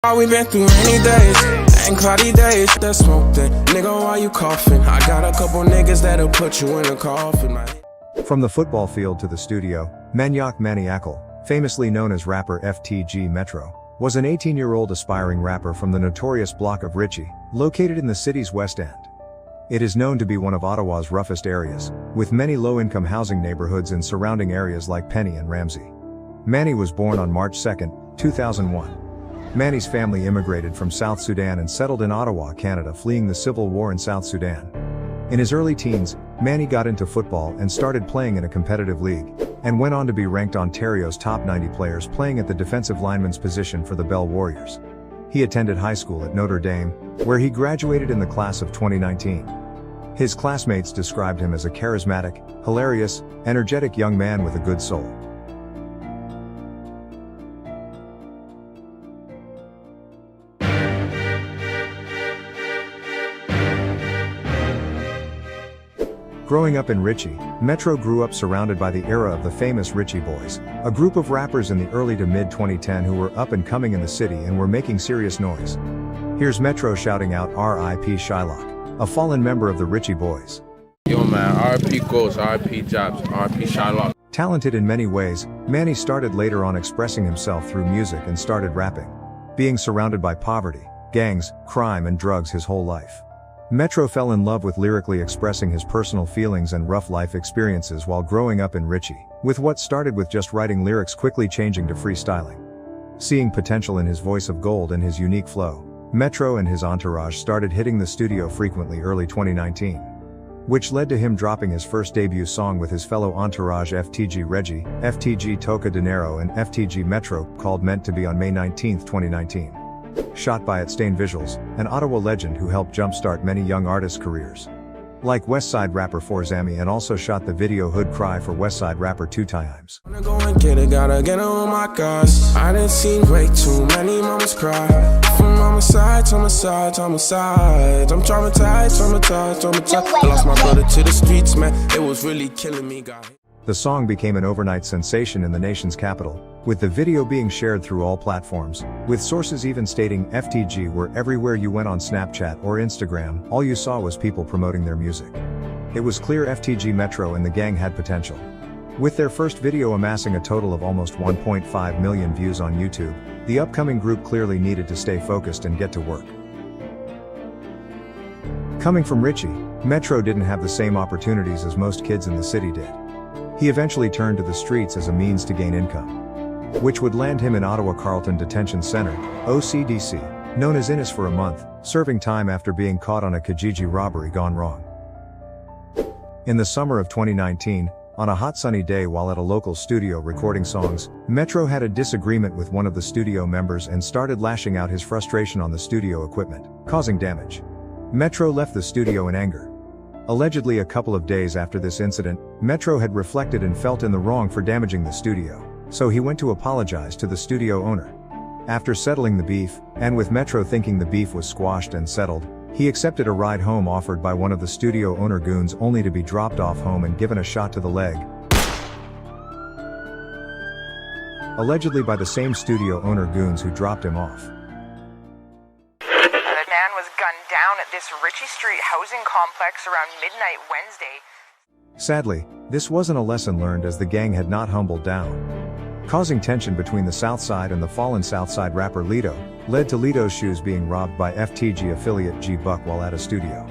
We been through rainy days and cloudy days. That smoke that nigga, why you coughing? I got a couple niggas that'll put you in a coffin. From the football field to the studio, Manyak Maniacal, famously known as rapper FTG Metro, was an 18-year-old aspiring rapper from the notorious block of Ritchie, located in the city's West End. It is known to be one of Ottawa's roughest areas, with many low-income housing neighborhoods in surrounding areas like Penny and Ramsey. Manny was born on March 2, 2001. Manny's family immigrated from South Sudan and settled in Ottawa, Canada, fleeing the civil war in South Sudan. In his early teens, Manny got into football and started playing in a competitive league, and went on to be ranked Ontario's top 90 players, playing at the defensive lineman's position for the Bell Warriors. He attended high school at Notre Dame, where he graduated in the class of 2019. His classmates described him as a charismatic, hilarious, energetic young man with a good soul. Growing up in Ritchie, Metro grew up surrounded by the era of the famous Ritchie Boys, a group of rappers in the early to mid-2010 who were up and coming in the city and were making serious noise. Here's Metro shouting out R.I.P. Shylock, a fallen member of the Ritchie Boys. Yo man, R.I.P. Ghost, R.I.P. Jabs, R.I.P. Shylock. Talented in many ways, Manny started later on expressing himself through music and started rapping. Being surrounded by poverty, gangs, crime and drugs his whole life, Metro fell in love with lyrically expressing his personal feelings and rough life experiences while growing up in Ritchie, with what started with just writing lyrics quickly changing to freestyling. Seeing potential in his voice of gold and his unique flow, Metro and his entourage started hitting the studio frequently early 2019. Which led to him dropping his first debut song with his fellow entourage FTG Reggie, FTG Toca Dinero and FTG Metro, called Meant to Be on May 19, 2019. Shot by At Stain Visuals, an Ottawa legend who helped jumpstart many young artists' careers. Like Westside rapper Forzami, and also shot the video Hood Cry for Westside rapper 2 times. Wanna go and get it, gotta get it on my guys. I done seen way too many mamas cry. From mama side to my side to my side. I'm traumatized. I lost my brother to the streets, man. It was really killing me, guy. The song became an overnight sensation in the nation's capital, with the video being shared through all platforms, with sources even stating FTG were everywhere you went on Snapchat or Instagram, all you saw was people promoting their music. It was clear FTG Metro and the gang had potential. With their first video amassing a total of almost 1.5 million views on YouTube, the upcoming group clearly needed to stay focused and get to work. Coming from Ritchie, Metro didn't have the same opportunities as most kids in the city did. He eventually turned to the streets as a means to gain income, which would land him in Ottawa Carleton Detention Center, OCDC, known as Innis, for a month, serving time after being caught on a Kijiji robbery gone wrong. In the summer of 2019, on a hot sunny day while at a local studio recording songs, Metro had a disagreement with one of the studio members and started lashing out his frustration on the studio equipment, causing damage. Metro left the studio in anger. Allegedly a couple of days after this incident, Metro had reflected and felt in the wrong for damaging the studio, so he went to apologize to the studio owner. After settling the beef, and with Metro thinking the beef was squashed and settled, he accepted a ride home offered by one of the studio owner goons, only to be dropped off home and given a shot to the leg, allegedly by the same studio owner goons who dropped him off. Down at this Ritchie Street housing complex around midnight Wednesday. Sadly, this wasn't a lesson learned, as the gang had not humbled down. Causing tension between the Southside and the fallen Southside rapper Lido, led to Lido's shoes being robbed by FTG affiliate G-Buck while at a studio.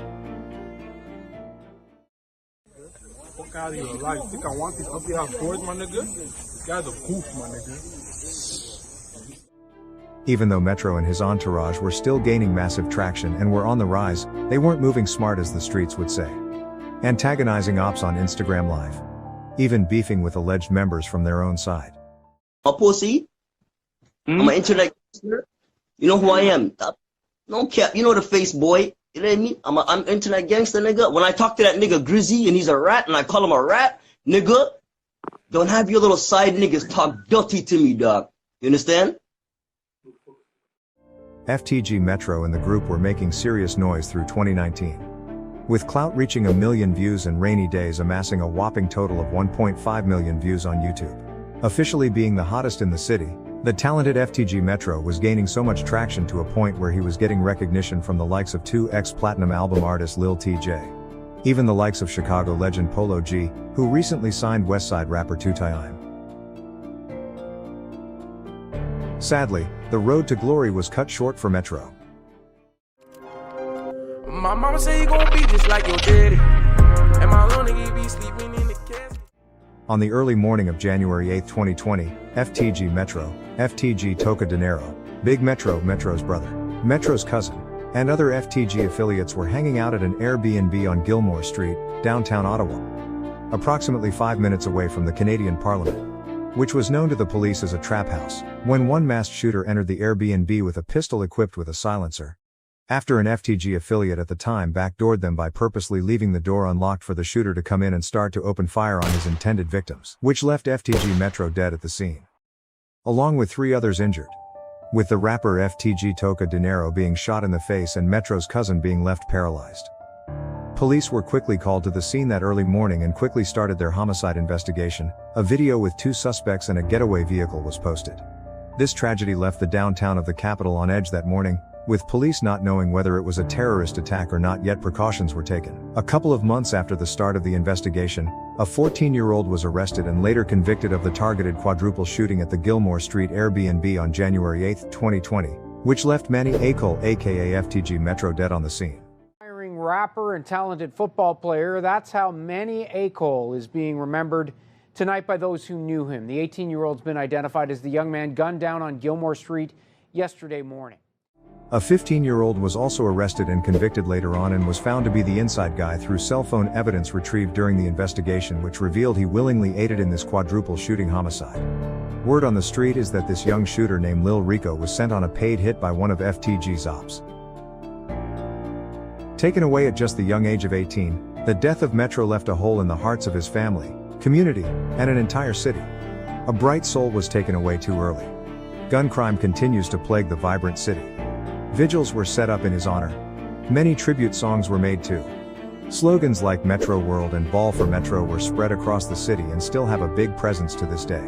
Fuck out of your life. You think I want these ugly ass boards, my nigga? This guy's a goof, my nigga. Even though Metro and his entourage were still gaining massive traction and were on the rise, they weren't moving smart, as the streets would say. Antagonizing ops on Instagram Live. Even beefing with alleged members from their own side. A pussy? I'm an internet gangster. You know who I am? No cap, you know the face, boy. You know what I mean? I'm an internet gangster, nigga. When I talk to that nigga Grizzy and he's a rat and I call him a rat, nigga, don't have your little side niggas talk dirty to me, dog. You understand? FTG Metro and the group were making serious noise through 2019. With clout reaching 1 million views and Rainy Days amassing a whopping total of 1.5 million views on YouTube. Officially being the hottest in the city, The talented FTG Metro was gaining so much traction to a point where he was getting recognition from the likes of two ex-platinum album artists Lil TJ. Even the likes of Chicago legend Polo G, who recently signed Westside rapper 2Time. Sadly, the road to glory was cut short for Metro. My mama say you gon' be just like your daddy. And my little nigga be sleeping in the casket. On the early morning of January 8, 2020, FTG Metro, FTG Toca Dinero, Big Metro, Metro's brother, Metro's cousin, and other FTG affiliates were hanging out at an Airbnb on Gilmore Street, downtown Ottawa. Approximately 5 minutes away from the Canadian Parliament, which was known to the police as a trap house, when one masked shooter entered the Airbnb with a pistol equipped with a silencer. After an FTG affiliate at the time backdoored them by purposely leaving the door unlocked for the shooter to come in and start to open fire on his intended victims, which left FTG Metro dead at the scene, along with 3 others injured, with the rapper FTG Toca Dinero being shot in the face and Metro's cousin being left paralyzed. Police were quickly called to the scene that early morning and quickly started their homicide investigation. A video with 2 suspects and a getaway vehicle was posted. This tragedy left the downtown of the capital on edge that morning, with police not knowing whether it was a terrorist attack or not yet precautions were taken. A couple of months after the start of the investigation, a 14-year-old was arrested and later convicted of the targeted quadruple shooting at the Gilmore Street Airbnb on January 8, 2020, which left Manny Acol aka FTG Metro dead on the scene. Rapper and talented football player, that's how Manny Acol is being remembered tonight by those who knew him. The 18-year-old's been identified as the young man gunned down on Gilmore Street yesterday morning. A 15-year-old was also arrested and convicted later on and was found to be the inside guy through cell phone evidence retrieved during the investigation, which revealed he willingly aided in this quadruple shooting homicide. Word on the street is that this young shooter named Lil Rico was sent on a paid hit by one of FTG's ops. Taken away at just the young age of 18, the death of Metro left a hole in the hearts of his family, community, and an entire city. A bright soul was taken away too early. Gun crime continues to plague the vibrant city. Vigils were set up in his honor. Many tribute songs were made too. Slogans like Metro World and Ball for Metro were spread across the city and still have a big presence to this day.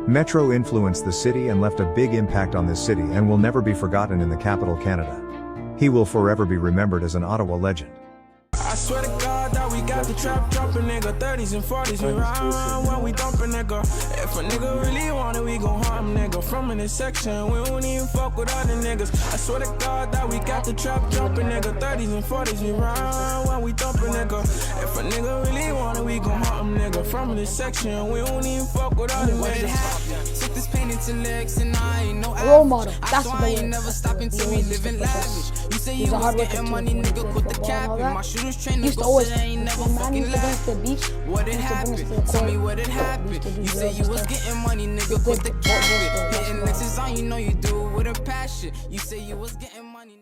Metro influenced the city and left a big impact on this city and will never be forgotten in the capital Canada. He will forever be remembered as an Ottawa legend. I swear to God that we got the trap jumping, nigga. 30s and 40s, we ride when we dumping, nigga. If a nigga really want it, we gon' harm, nigga. From in this section, we don't even fuck with other niggas. I swear to God that we got the trap jumping, nigga. 30s and 40s, we ride when we dumping, nigga. If a nigga really want it, we gon' harm, nigga. From in this section, we don't even fuck with other niggas. Took this pain into legs and I ain't no role model. That's why I ain't never stopping till we living lavish. You say you was getting money, nigga, put the cap in. My shooters training, but I ain't never fucking laugh. What it happened? Tell me what it happened. You say you was getting money, nigga, put the cap in. Hitting Lexus on, you know you do it with a passion. You say you was getting money.